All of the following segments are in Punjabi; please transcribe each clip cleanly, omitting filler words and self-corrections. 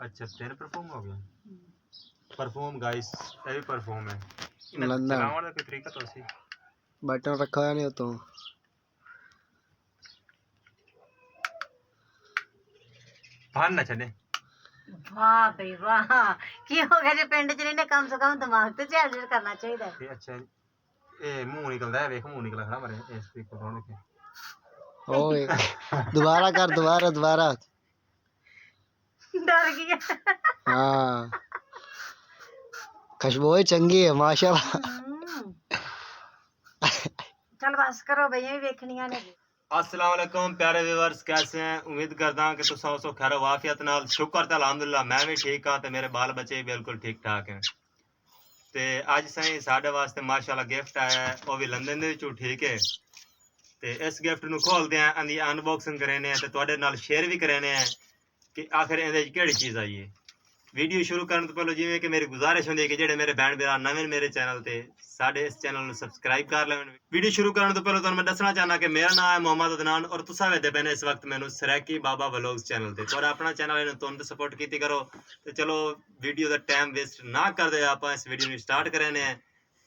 اچھا 3 پرفیوم ہو گیا پرفیوم گائس یہ بھی پرفیوم ہے لندن چلاون دا کوئی طریقہ تو سی بٹن رکھا ہوا نہیں تو بھان نہ چلے واہ بھائی واہ کی ہو گیا جی پنڈ چ رہنے کم سے کم دماغ تے چارج کرنا چاہیے یہ اچھا اے منہ نکلدا ہے ویکھ منہ نکلا کھڑا مرے اس طریقے تو کے اوئے دوبارہ کر دوبارہ ڈر گیا ہاں خوشبو چنگی ہے ماشاءاللہ چل بس کرو بھائی یہ ویکھنیاں نے السلام علیکم پیارے ویورز کیسے ہیں امید کردا ہوں کہ تساں سو خیر و عافیت نال شکر تے الحمدللہ میں بھی ٹھیک ہاں تے میرے بال بچے بھی بالکل ٹھیک ٹھاک ہیں تے اج سائیں ساڈے واسطے ماشاءاللہ گفٹ آیا ہے او بھی لندن دے وچوں ٹھیک ہے تے اس گفٹ نو کھولدے ہیں اندی ان باکسنگ کرینے ہیں تے تواڈے نال شیئر بھی کرینے ہیں کہ آخر اندے وچ کیڑی چیز آئی ہے ویڈیو شروع کرنے تو پہلو جویں کہ میری گزارش ہوندی ہے کہ جڑے میرے بہن بھرا نویں میرے چینل تے ساڈے اس چینل نو سبسکرائب کر لین ویڈیو شروع کرنے تو پہلو تانوں میں دسنا چاہنا کہ میرا نام ہے محمد عدنان اور تساں ویکھدے پے اس وقت مینوں سریکی بابا ولاگز چینل تے اور اپنا چینل اینو تون سپورٹ کیتی کرو تے چلو ویڈیو دا ٹائم ویسٹ نہ کردے آپاں اس ویڈیو نو سٹارٹ کرنے ہیں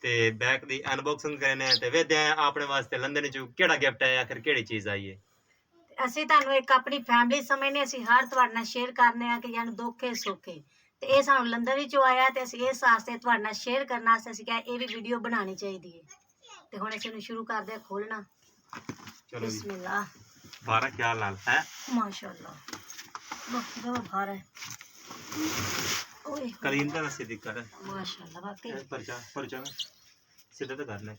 تے بیک دی ان باکسنگ کرنے ہیں تے ویکھدے ہیں اپنے واسطے لندن وچ کیڑا گفٹ ہے آخر کیڑی چیز آئی ہے اسی تانوں ایک اپنی فیملی سمجھنے اسی ہر تواڈے نال شیئر کرنے آ کہ جان دکھ ہے سکھ ہے تے اے سانوں لندن وچوں آیا تے اسی اس واسطے تواڈے نال شیئر کرنا واسطے اسی کہ اے بھی ویڈیو بنانی چاہیے تے ہن اسی نو شروع کردے کھولنا چلو جی بسم اللہ بارہ خیال نال ہے ماشاءاللہ بہت بھار ہے اوئے کلین تے نسی دقت ہے ماشاءاللہ واقعی پرچا سیدھا تو کرنا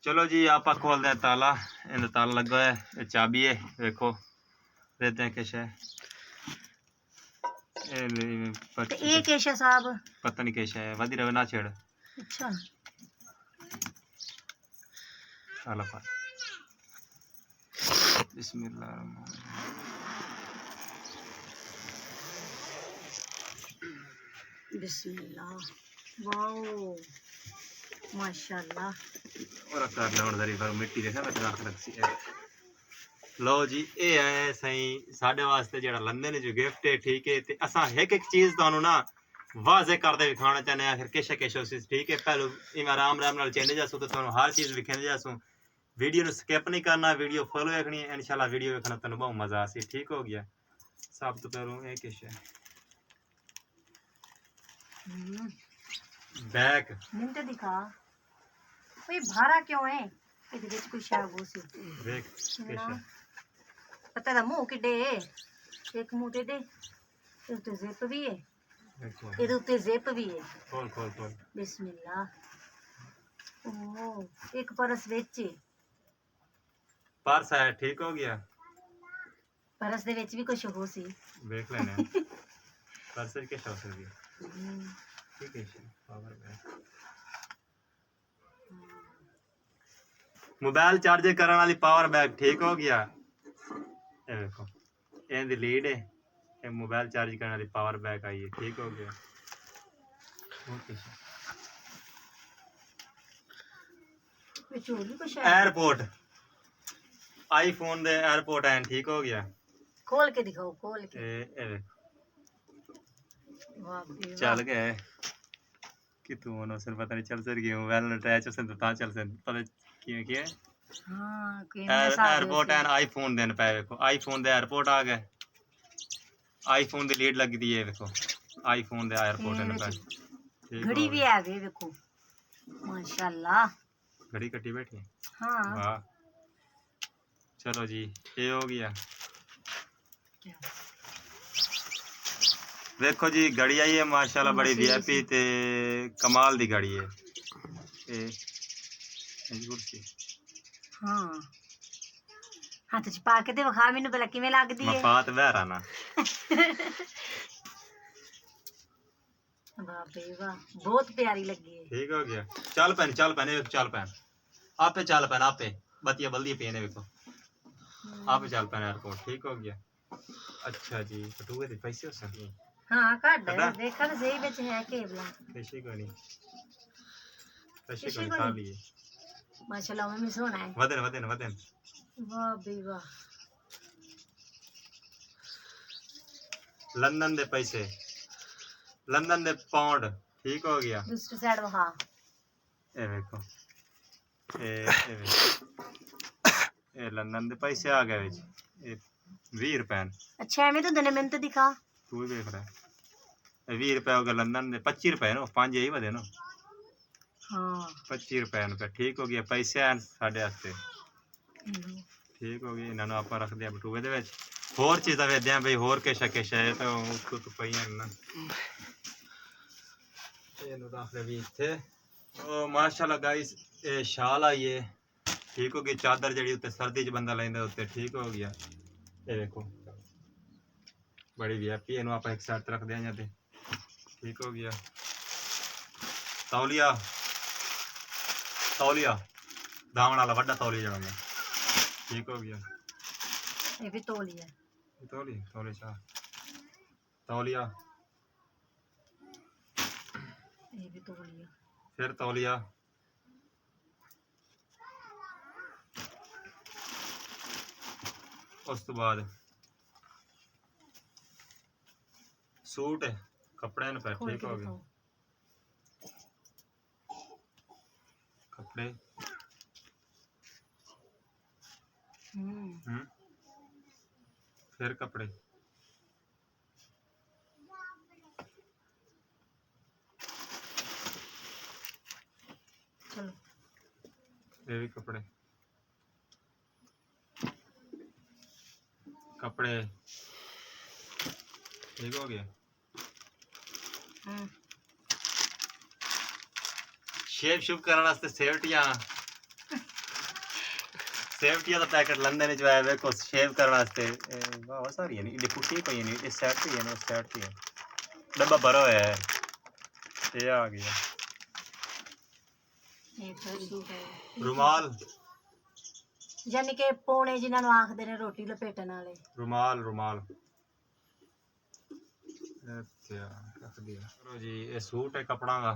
چلو جی آپ کھول دیں تالا ان تالا لگا ہے یہ چابی ہے دیکھو دیتے ہیں کش ہے تے اے کیشا صاحب پتہ نہیں کش ہے ودی رہے نہ چھیڑ اچھا تالا پا بسم اللہ الرحمن الرحیم بسم اللہ واو ماشاءاللہ اور کر لے ہن ذری پر مٹی دیکھا میں رکھ رکھ سی لو جی اے ہے سائیں ساڈے واسطے جڑا لندن جو گفٹ ہے ٹھیک ہے تے اساں ایک ایک چیز تانوں نا واضح کر دے دکھانا چاہنے ہیں آخر کیشا کیشا سی ٹھیک ہے پہلو ایویں آرام نال چینج جاسو تے تانوں ہر چیز وکھنے جاسو ویڈیو نو سکپ نہیں کرنا ویڈیو فالو رکھنی ہے انشاءاللہ ویڈیو ویکھنا تانوں بہت مزہ آسی ٹھیک ہو گیا سب تو پہلو اے کیشا بیک منٹ دکھا اوے بھارا کیوں ہے ادھر وچ کوئی شے ہو سی دیکھ کیشا پتہ دا منہ کڈے ایک منہ تے دے تے زپ بھی ہے دیکھو ادھر تے زپ بھی ہے کھول کھول کھول بسم اللہ او ایک پرس وچ پرس ہے ٹھیک ہو گیا پرس دے وچ بھی کچھ ہو سی دیکھ لینا پرس کے شو سے بھی ٹھیک ہے پاور بینک موبائل چارج کرنے والی پاور بینک ٹھیک ہو گیا یہ دیکھو یہ دی لیڈ ہے یہ موبائل چارج کرنے والی پاور بینک آئی ہے ٹھیک ہو گیا ایئرپورٹ آئی فون دے ایئرپورٹ ہیں ٹھیک ہو گیا کھول کے دکھاؤ کھول کے واہ بے واہ چل گئے کہ تو انہوں سے پتہ نہیں چل سر گیا موبائل نے اٹیچ ہو سن تو تا چل سن پتہ کیوں کیا ہاں کوئی ایئرپورٹ ہے آئی فون دین پے دیکھو آئی فون دے ایئرپورٹ آ گئے آئی فون دی لیڈ لگ دی ہے دیکھو آئی فون دے ایئرپورٹ دین پے گھڑی بھی ہے وے دیکھو ماشاءاللہ گھڑی کٹی بیٹھی ہے ہاں واہ چلو جی یہ ہو گیا دیکھو جی گھڑی آئی ہے ماشاءاللہ بڑی وی آئی پی تے کمال دی گھڑی ہے ہاں ہاتھ چ پا کے تے وکھا مینوں پہلا کیویں لگدی ہے مفات بہرانا واہ بے واہ بہت پیاری لگی ہے ٹھیک ہو گیا چل پین آپ چل پین آپ بتیا بلدی پی نے دیکھو آپ چل پین ایئرپورٹ ٹھیک ہو گیا اچھا جی کٹوے دے پیسے ہو سکتے ہاں کڈ دیکھن صحیح وچ ہے کیبلا پیسے کو نہیں کھا لیے ماشاءاللہ میں سونا ہے ودن واہ بے واہ ਲੰਡਨ ਦੇ ਪੈਸੇ, ਲੰਡਨ ਦੇ ਪਾਉਂਡ, ਠੀਕ ਹੋ ਗਿਆ। ਦੂਸਰੀ ਸਾਈਡ ਵਹਾ। ਇਹ ਵੇਖੋ, ਇਹ ਵੇਖੋ, ਇਹ ਲੰਡਨ ਦੇ ਪੈਸੇ ਆ ਗਏ ਵਿੱਚ, ਇਹ 20 ਰੁਪਏ। ਅੱਛਾ ਐਵੇਂ ਤਾਂ ਦਨੇ ਮੈਨੂੰ ਤਾਂ ਦਿਖਾ। ਤੂੰ ਵੀ ਵੇਖ ਰਿਹਾ, ਇਹ 20 ਰੁਪਏ ਹੋ ਗਏ ਲੰਡਨ ਦੇ, 25 ਰੁਪਏ ਨਾ, 5 ਇਹੀ ਵਧੇ ਨਾ। ਹਾਂ 25 ਰੁਪਏ ਨੂੰ, ਠੀਕ ਹੋ ਗਿਆ। ਪੈਸੇ ਹਨ ਸਾਡੇ ਵਾਸਤੇ, ਠੀਕ ਹੋ ਗਈ। ਇਹਨਾਂ ਨੂੰ ਆਪਾਂ ਰੱਖਦੇ ਆ ਬਟੂਏ ਦੇ ਵਿੱਚ। ਹੋਰ ਚੀਜ਼ਾਂ ਵੇਖਦੇ ਆ ਬਈ, ਹੋਰ ਕਿਛਾ ਹੈ ਤਾਂ ਉੱਤੋਂ ਤੋਂ ਪਈਆਂ ਨਾ, ਇਹਨੂੰ ਰੱਖ ਲੈ ਵੀ ਇੱਥੇ। ਉਹ ਮਾਸ਼ਾਅੱਲਾ ਗਾਇਸ, ਇਹ ਸ਼ਾਲ ਆਈ ਏ, ਠੀਕ ਹੋ ਗਈ। ਚਾਦਰ ਜਿਹੜੀ ਉੱਤੇ ਸਰਦੀ 'ਚ ਬੰਦਾ ਲੈਂਦਾ ਉੱਤੇ, ਠੀਕ ਹੋ ਗਿਆ। ਇਹ ਵੇਖੋ ਬੜੀ ਵੀਆਈਪੀ, ਇਹਨੂੰ ਆਪਾਂ ਇੱਕ ਸਾਈਡ ਤੇ ਰੱਖਦੇ ਆ ਜਾਂ ਤੇ, ਠੀਕ ਹੋ ਗਿਆ। ਤੌਲੀਆ, ਤੌਲੀਆ ਦਾਵਣ ਵਾਲਾ ਵੱਡਾ ਤੌਲੀਆ ਜਿਹੜਾ, ਠੀਕ ਹੋ ਗਿਆ। ਇਹ ਵੀ ਤੋਲੀ ਹੈ। ਤੌਲੀਆ, ਤੌਲੀਆ ਚਾਹ, ਤੌਲੀਆ, ਇਹ ਵੀ ਤੋਲੀ ਹੈ। ਫਿਰ ਤੌਲੀਆ, ਉਸ ਤੋਂ ਬਾਅਦ ਸੂਟ ਕੱਪੜਿਆਂ ਨੂੰ, ਫਿਰ ਠੀਕ ਹੋ ਗਿਆ। ਕੱਪੜੇ, ਫਿਰ ਕੱਪੜੇ, ਚਲੋ ਇਹ ਵੀ ਕੱਪੜੇ, ਕੱਪੜੇ, ਠੀਕ ਹੋ ਗਿਆ। ਸ਼ੇਵ ਸ਼ੁਭ ਕਰਨ ਵਾਸਤੇ ਸੇਵਟੀਆਂ, ਸੇਵਟੀਆਂ ਦਾ ਪੈਕਟ ਲੰਡਨ ਵਿੱਚ ਆਇਆ ਵੇਖੋ, ਸ਼ੇਵ ਕਰਨ ਵਾਸਤੇ। ਬਹੁਤ ਸਾਰੀਆਂ ਨੇ, ਇਹ ਪੁੱਟੀ ਪਈਆਂ ਨੇ, ਇਸ ਸਾਈਡ ਤੇ ਨੇ, ਉਸ ਸਾਈਡ ਤੇ ਹੈ, ਡੱਬਾ ਭਰਾ ਹੋਇਆ ਹੈ। ਇਹ ਆ ਗਿਆ ਰੁਮਾਲ, ਯਾਨੀ ਕਿ ਪੌਣੇ ਜਿਨ੍ਹਾਂ ਨੂੰ ਆਖਦੇ ਨੇ ਰੋਟੀ ਲਪੇਟਣ ਵਾਲੇ। ਰੁਮਾਲ, ਰੁਮਾਲ ਇੱਥੇ ਰੱਖ ਦਿਆ ਕਰੋ ਜੀ। ਇਹ ਸੂਟ ਹੈ ਕੱਪੜਾ ਦਾ,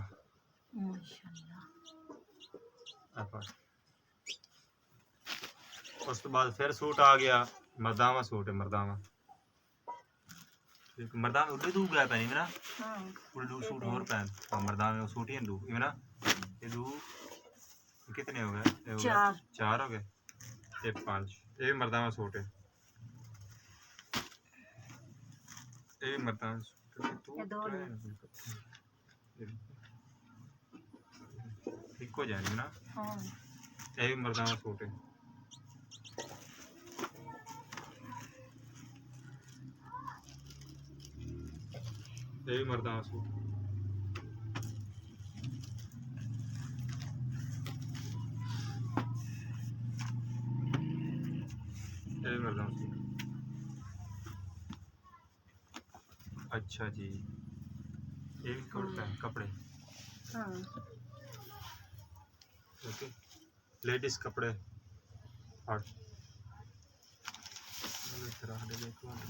ਮਾਸ਼ਾਅੱਲਾ। ਉਸ ਤੋਂ ਬਾਅਦ ਫਿਰ ਸੂਟ ਆ ਗਿਆ, ਮਰਦਾਵਾ ਸੂਟ ਹੈ, ਮਰਦਾਵਾ। ਮਰਦਾਵਾ ਉੱਡੇ ਦੂ ਗਿਆ ਪੈਣੀ ਮੇਰਾ, ਉੱਡੇ ਸੂਟ ਹੋਰ ਪੈਣ ਮਰਦਾਵੇ ਸੂਟ ਹੀ ਦੂ ਮੇਰਾ। ਇਹ ਦੂ कितने हो गए? चार हो गए, ये 5। ये भी मर्दाना सूट है, ये भी मर्दाना सूट है। ठीक हो जाएंगे ना। ये भी मर्दाना सूट है। ये भी मर्दाना सूट, अच्छा जी। ये भी कपड़े, ओके। लेडीज कपड़े,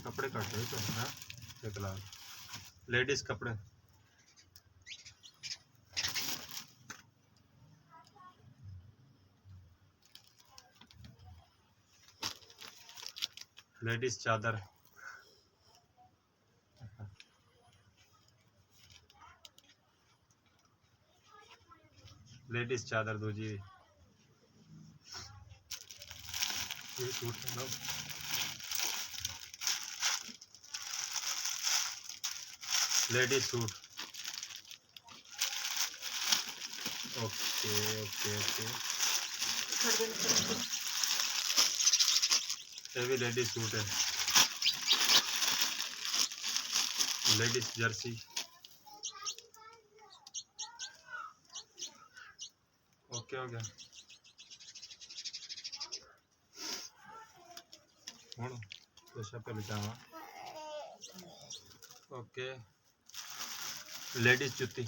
कपड़े कट रहे तो लेडीज कपड़े, लेडीज चादर, लेडीज चादर दो जी। ये सूट है ना, ladies suit, okay okay okay. ये भी लेडीज सूट है, लेडीज जर्सी, ओके हो गया। ओके। लेडीज जूती,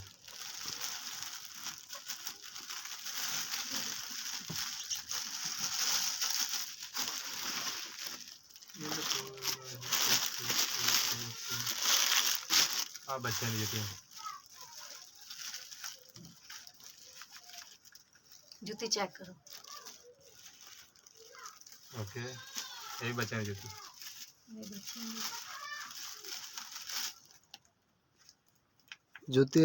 हाँ बच्चे की जूती, जूती चेक करो। ओके। ये भी बच्चे की जूती, جوتی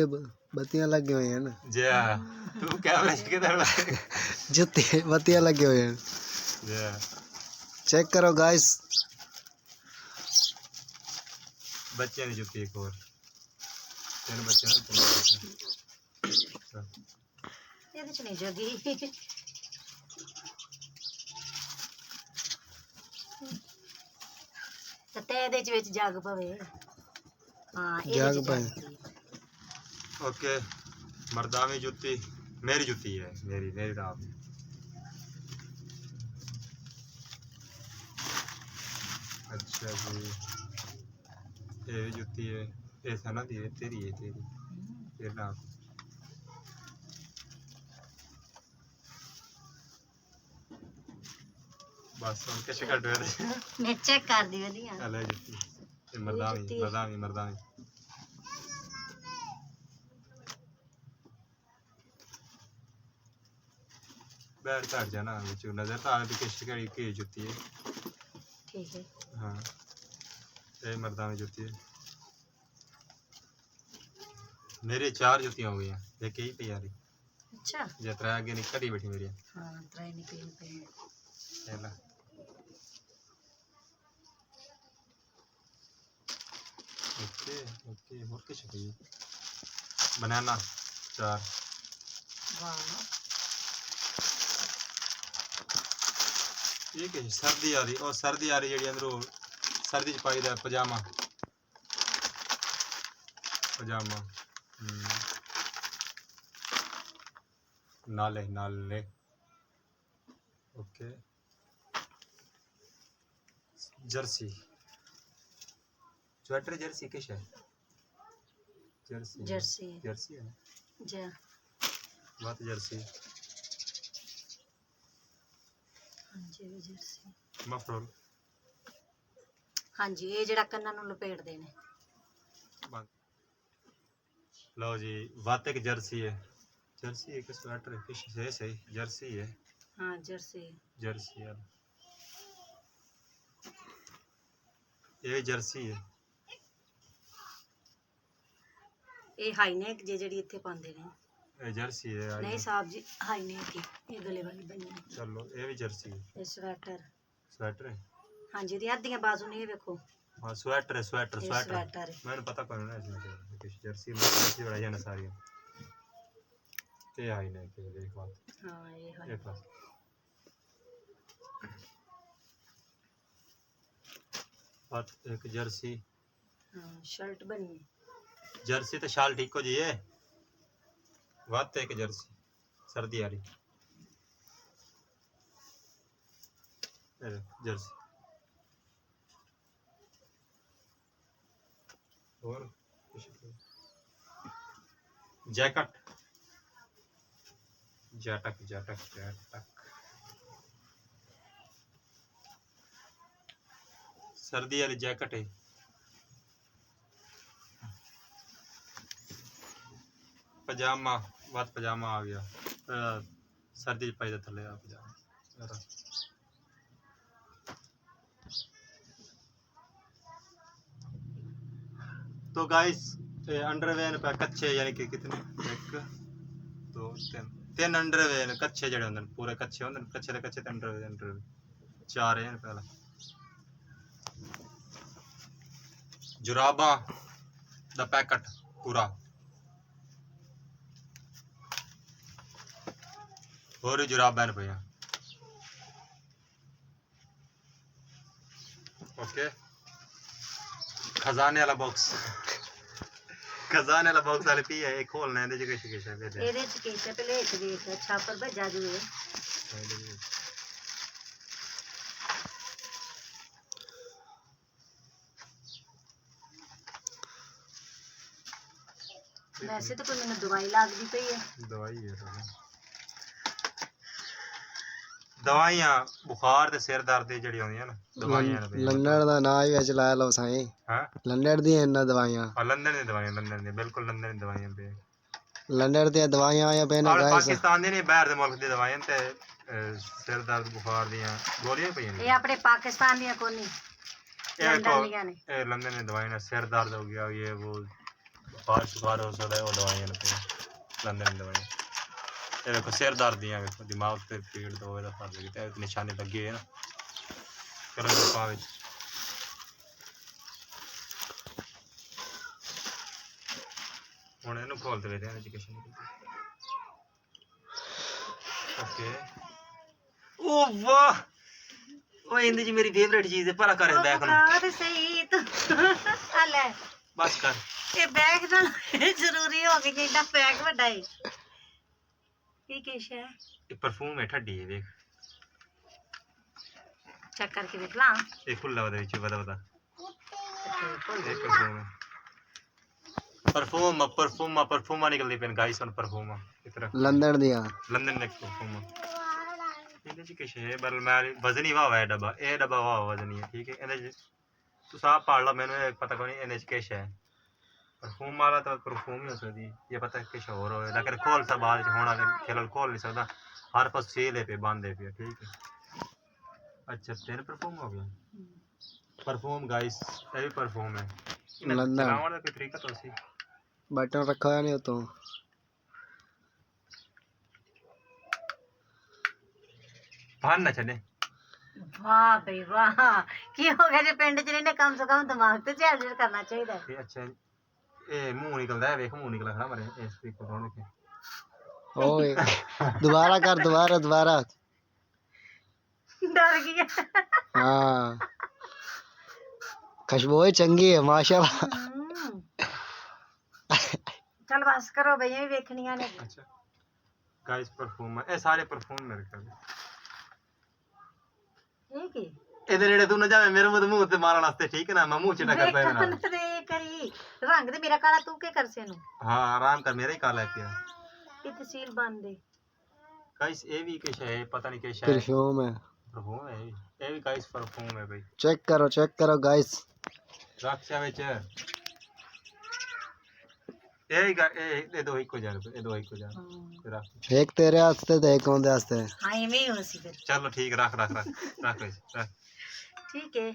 بتیاں لگے ہوئے ہیں نا جی ہاں تو کیمرے سے کدھر جوتی بتیاں لگے ہوئے ہیں جی ہاں چیک کرو گائس بچے نے جوتی ایک اور 3 بچے نا 3 بچے ਇਹਦੇ ਚ ਨਹੀਂ ਜਗੀ ਤੇ ਇਹਦੇ ਚ ਵਿੱਚ ਜਗ ਪਵੇ ਹਾਂ ਇਹਦੇ ਜਗ ਚ ਪਏ। ਜਗ اوکے مرداوی جوتی میری جوتی ہے میری راب اچھا جی یہ بھی جوتی ہے ایسا نہ دی تیری ہے تیری راب بس ہم کیسے کٹ رہے تھے ਮੈਂ ਚੈੱਕ ਕਰਦੀ ਵਧੀਆ الگ جوتی یہ مرداوی بیٹھ کر جانا نظر تو آنے کیسے کڑی کی جوتی ہے ਠੀਕ ਹੈ ہاں یہ مرداوی جوتی ہے میری 4 جوتیاں ہو گئی ہیں ایک ہی پہ یاری ਅੱਛਾ جترا آگے نہیں کڑی بیٹھی میری ਹਾਂ ਟਰਾਈ ਨਿਕਲ ਪਈ پہلا اوکے اوکے اور کچھ چاہیے بنانا 4 ਵਾਹ یہ کہ سردی آ رہی اور سردی آ رہی جڑی اندروں سردی چ پائی دا پجامہ نالے اوکے جرسی سویٹر جرسی کش ہے ਜਰਸੀ جرسی ہے ਜਾ بات جرسی ਹਾਂਜੀ ਇਹ ਜਰਸੀ مفرول ਹਾਂਜੀ ਇਹ ਜਿਹੜਾ ਕੰਨਾਂ ਨੂੰ ਲਪੇਟਦੇ ਨੇ لو جی بات ایک جرسی ہے جرسی ایک سویٹر کش ہے صحیح جرسی ہے ਹਾਂ ਜਰਸੀ جرسی ہے یہ جرسی ہے ਇਹ ਹਾਈ ਨੇਕ ਜਿਹੜੀ ਇੱਥੇ ਪਾਉਂਦੇ ਨੇ یہ جرسی ہے ਨਹੀਂ ਸਾਹਿਬ ਜੀ ਹਾਈ ਨੇਕ ਹੀ ਇਹ ਗਲੇ ਵਾਲੀ ਬਣੀ ਹੈ چلو یہ بھی جرسی ہے ਇਹ ਸਵੈਟਰ سویٹر ہے ਹਾਂਜੀ ਇਹਦੀ ਅੱਧੀਆਂ ਬਾਜ਼ੂ ਨੇ ਇਹ ਵੇਖੋ ہاں سویٹر ہے سویٹر ਇਹ سویٹر ਸਵੈਟਰ ਹੈ میں نے پتہ کرنا ہے اس میں کچھ جرسی جرسی بڑھائی جانا ساری یہ آئی نہیں کہ ایک بات ਹਾਂ ਇਹ ਹਾਈ ایک بات بات ایک جرسی ਹਾਂ ਸ਼ਰਟ ਬਣੀ ਹੈ جرسی تو شال ٹھیک ہو جائیے بات ایک جرسی سردی آ رہی جرسی اور جیکٹ جاٹک سردی والی جیکٹ ہے پجامہ بات پجامہ آ گیا سردی پائی دا تھلے آ پجامہ تو گائس انڈر ویئر پہ کچھے یعنی کہ کتنے 1 2 3 انڈر ویئر کچھے جڑے ہوندے پورے کچھے ہوندے کچھے تے انڈر ویئر 4 ہیں پہلا جراباں دا پیکٹ پورا اور جراباں پہ اوکے خزانے والا باکس والے پی ہے کھولنا ہے ਇਹਦੇ ਚ ਕੇਸ ਪਹਿਲੇ ਇੱਕ ਵੇਖ ਛਾਪਰ ਭੱਜਾ ਜੂਏ ਵੈਸੇ ਤਾਂ ਕੋਈ ਮੈਨੂੰ ਦਵਾਈ ਲੱਗਦੀ ਪਈ ਹੈ دوائیاں بخار تے سر درد دی جڑی ہوندیاں نا دوائیاں لنڈن دا نا ہی وچ لا لو سائیں ہاں لنڈن دی انہاں دوائیاں لندن دی دوائیاں بالکل لندن دی دوائیاں پہ لنڈن دی دوائیاں آیا پے نا گائس پاکستان دی نہیں باہر دے ملک دی دوائیاں تے سر درد بخار دیاں گولیاں پਈਆਂ ਇਹ ਆਪਣੇ ਪਾਕਿਸਤਾਨ ਦੀਆਂ ਕੋਈ ਨਹੀਂ ਲੰਡਨ ਦੀਆਂ ਨੇ لندن دی دوائیاں سر درد ہو گیا یہ وہ ਬੁਖਾਰ ਸ਼ੁਖਾਰ ਹੋ ਸਕਦਾ ਹੈ, ਉਹ ਦਵਾਈਆਂ ਨੇ ਲੰਦਨ ਦਵਾਈਆਂ। ਇਹ ਵੇਖੋ ਸਿਰ ਦਰਦ ਦੀਆਂ ਵੇਖੋ ਦਿਮਾਗ ਤੇ ਪੀੜ ਤੋਂ ਇਹਦਾ ਫਰਕ ਹੈ ਤੇ ਨਿਸ਼ਾਨੇ ਲੱਗੇ ਹੋਏ ਨਾ ਕਰਨ ਦੇ ਪਾ ਵਿੱਚ। ਹੁਣ ਇਹਨੂੰ ਖੋਲ ਦੇ ਇਹਦੇ ਚ ਕੁਛ ਨਹੀਂ। ਓਕੇ ਉਹ ਵਾਹ ਉਹ ਇਹਦੇ ਚ ਮੇਰੀ ਫੇਵਰੇਟ ਚੀਜ਼ ਹੈ ਭਲਾ ਕਰ ਬੈਗ ਨੂੰ ਆ ਤੇ ਸਹੀ ਤੂੰ ਆ ਲੈ ਬਸ ਕਰ। ਇਹ ਬੈਗ ਨਾਲ ਜ਼ਰੂਰੀ ਹੋ ਗਿਆ ਜਿੱਦਾਂ ਬੈਗ ਵੱਡਾ ਹੈ। ਕੀ ਕੇਸ਼ ਹੈ? ਇਹ ਪਰਫਿਊਮ ਹੈ ਠੱਡੀ ਹੈ ਵੇਖ ਚੈੱਕ ਕਰਕੇ ਦੇਖ ਲਾਂ। ਇਹ ਖੁੱਲਾ ਉਹਦੇ ਵਿੱਚ ਵਦਾ ਵਦਾ ਇਹ ਪਰਫਿਊਮ ਨਿਕਲਦੀ ਪੈਨ ਗਾਈਸ ਹੁਣ ਪਰਫਿਊਮ ਇਸ ਤਰ੍ਹਾਂ लंदन दिया ਲੰਦਨ ਦੇ ਪਰਫਿਊਮ ਇਹਦੇ ਚ ਕੁਛ ਹੈ ਪਰ ਮੈਂ ਵਜ਼ਨੀ ਵਾਹ ਹੈ ਡੱਬਾ ਇਹ ਡੱਬਾ ਵਾਹ ਵਜ਼ਨੀ ਹੈ ਠੀਕ ਹੈ। ਇਹਦੇ ਚ ਤੁਸੀਂ ਆਪ ਪੜ ਲਓ ਮੈਨੂੰ ਇਹ ਪਤਾ ਕੋਈ ਨਹੀਂ ਇਹਦੇ ਚ ਕੁਛ ਹੈ। परफ्यूम वाला तो परफ्यूम ही हो सकती ये पता है कुछ और हो लेकिन खोल सा बाद होना फिलहाल खोल नहीं सकता हर पास सेल है पे बांधे पे ठीक है। अच्छा तेरे परफ्यूम हो गया परफ्यूम गाइस ये भी परफ्यूम है लंदन चलाने का कोई तरीका तो सी बटन रखा है नहीं तो भान ना चले। वाह भाई वाह की हो गया जे पिंड च रहने कम से कम दिमाग ते चार्जर करना चाहिए। अच्छा ये मुंह निकलदा है वेख मुंह निकला खड़ा मरे इस तरीके तो के ओए दोबारा कर दोबारा डर गया। हाँ खुशबू चंगी है माशाल्लाह। चल बस करो भैया भी देखनिया ने। अच्छा गाइस परफ्यूम है ये सारे परफ्यूम मेरे ख्याल ये की ਇਹਦੇ ਨੇੜੇ ਤੂੰ ਨਾ ਜਾਵੇਂ ਮੇਰੇ ਮੂੰਹ ਤੇ ਮਾਰਨ ਵਾਸਤੇ ਠੀਕ ਹੈ ਨਾ ਮੈਂ ਮੂੰਹ ਚਿੱਟਾ ਕਰਦਾ ਇਹਦੇ ਨਾਲ ਤੇ ਕਰੀ ਰੰਗ ਤੇ ਮੇਰਾ ਕਾਲਾ ਤੂੰ ਕੀ ਕਰਸੇ ਨੂੰ। ਹਾਂ ਆਰਾਮ ਕਰ ਮੇਰਾ ਹੀ ਕਾਲਾ ਪਿਆ ਇਹ ਤਹਿਸੀਲ ਬੰਦੇ गाइस ये भी कुछ है पता नहीं क्या है परफ्यूम है परफ्यूम है ये भी गाइस परफ्यूम है भाई चेक करो गाइस रक्षा ਵਿੱਚ ਇਹ ਦੋ ਇੱਕੋ ਜਿਹਾ ਇਹ ਦੋ ਇੱਕੋ ਜਿਹਾ ਰੱਖ एक तेरे वास्ते तो एक ओंदे वास्ते ਹਾਂ ਐਵੇਂ ਹੀ ਹੋ ਸੀ ਫਿਰ। ਚਲੋ ਠੀਕ ਰੱਖ ठीक है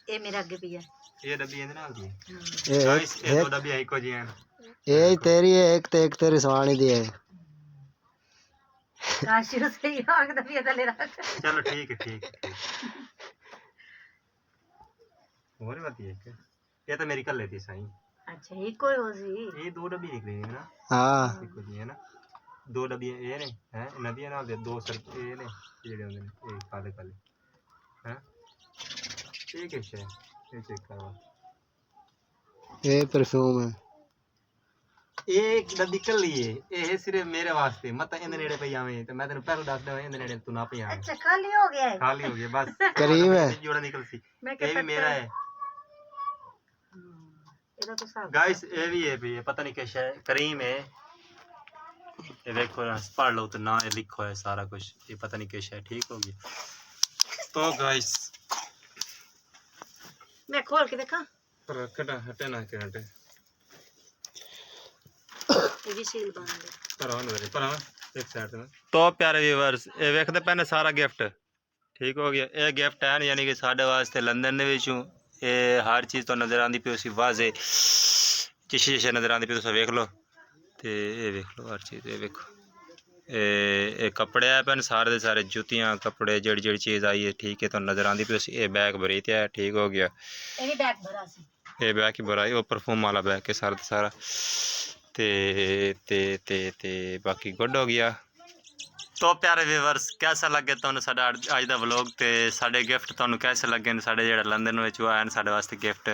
ये मेरे आगे भी है ਇਹ ਡੱਬੀ ਇਹਦੇ ਨਾਲ ਦੀ ये गाइस ਇਹ ਦੋ ਡੱਬੀਆਂ ਇੱਕੋ ਜਿਹੀਆਂ ये तेरी है एक तेरी सवानी दी है। काशी से ही आग दबी तले रख। चलो ठीक है और बात ये तो मेरी कर लेती सही। अच्छा ये कोई हो सी ये दो डब्बी निकली है ना हाँ ਇੱਕੋ ਜਿਹੀਆਂ ਨਾ ਦੋ ਡੱਬੀਆਂ ਇਹ ਨੇ ਹੈ ਨਦੀਆਂ ਨਾਲ ਦੇ ਦੋ ਸਰ ਇਹ ਨੇ ਜਿਹੜੇ ਹੁੰਦੇ ਨੇ ਇਹ ਕਾਲੇ ਕਾਲੇ ਹੈ ਇਹ ਕਿਸ ਹੈ ਇਹ ਚੈੱਕ ਕਰਵਾ ये परफ्यूम है। ਇਹ ਇੱਕ ਡੱਬੀ ਕੱਲੀ ਏ ਇਹ ਸਿਰਫ ਮੇਰੇ ਵਾਸਤੇ ਮਤ ਇਹਦੇ ਨੇੜੇ ਪਈ ਆਵੇਂ ਤੇ ਮੈਂ ਤੈਨੂੰ ਪਹਿਲਾਂ ਦੱਸ ਦਵਾਂ ਇਹਦੇ ਨੇੜੇ ਤੂੰ ਨਾ ਪਈ ਆਵੇਂ। अच्छा खाली हो गया है ਖਾਲੀ ਹੋ ਗਈ ਬਸ करीब है ਜੋੜਾ ਨਿਕਲ ਸੀ मैं ਇਹ ਵੀ ਮੇਰਾ ਹੈ ਇਹਦਾ तो साहब गाइस ये भी है भी पता नहीं कैसा है करीम है ये देखो ना पढ़ लो तो ना ये लिखो है सारा कुछ ये पता नहीं कैसा है ठीक हो गया तो गाइस मैं खोल के देखा पर कटा हटे ना के हटे ये भी सील बंद है पर एक साइड में तो प्यारे व्यूअर्स ये देखते पैने सारा गिफ्ट ठीक हो गया ये गिफ्ट है यानी कि साडे वास्ते लंदन दे विचों ये हर चीज़ तो नज़र आती पी उसी वाजे शीशे नज़र आती पी तुम वेख लो तो ये वेख लो हर चीज़ ये वेखो ये कपड़े है पैन सारे दे सारे जुतियाँ कपड़े जड़ी जड़ी चीज़ आई है ठीक है तो नज़र आती पी उसी ये बैग भरी है ठीक हो गया ये भी बैग भरा सी ये बैग ही भरा है वो परफ्यूम वाला बैग है सारा सारा ते बाकी गुड हो गया। तो प्यारे व्यूअर्स कैसा लगे तुहानू साडा अज दा व्लॉग ते साडे गिफ्ट तुहानू कैसे लगे ने साडे जेहड़ा लंदन विच आए ने साडे वास्ते गिफ्ट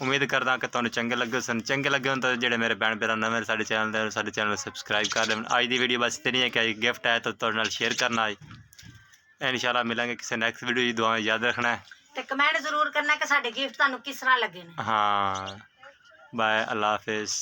उम्मीद करदा कि तुहानू चंगे लगे सन चंगे लगे होन तो जेहड़े मेरे भैन भरा नवें साडे चैनल सबसक्राइब कर देन। अज दी वीडियो बस इतनी है कि गिफ्ट है तो तुहाडे नाल शेयर करना है इंशाल्लाह मिलेंगे किसी नेक्स्ट वीडियो दी दुआ याद रखना है ते कमेंट जरूर करना कि साडे गिफ्ट तुहानू किस तरह लगे ने। हाँ बाय अल्लाह हाफिज़।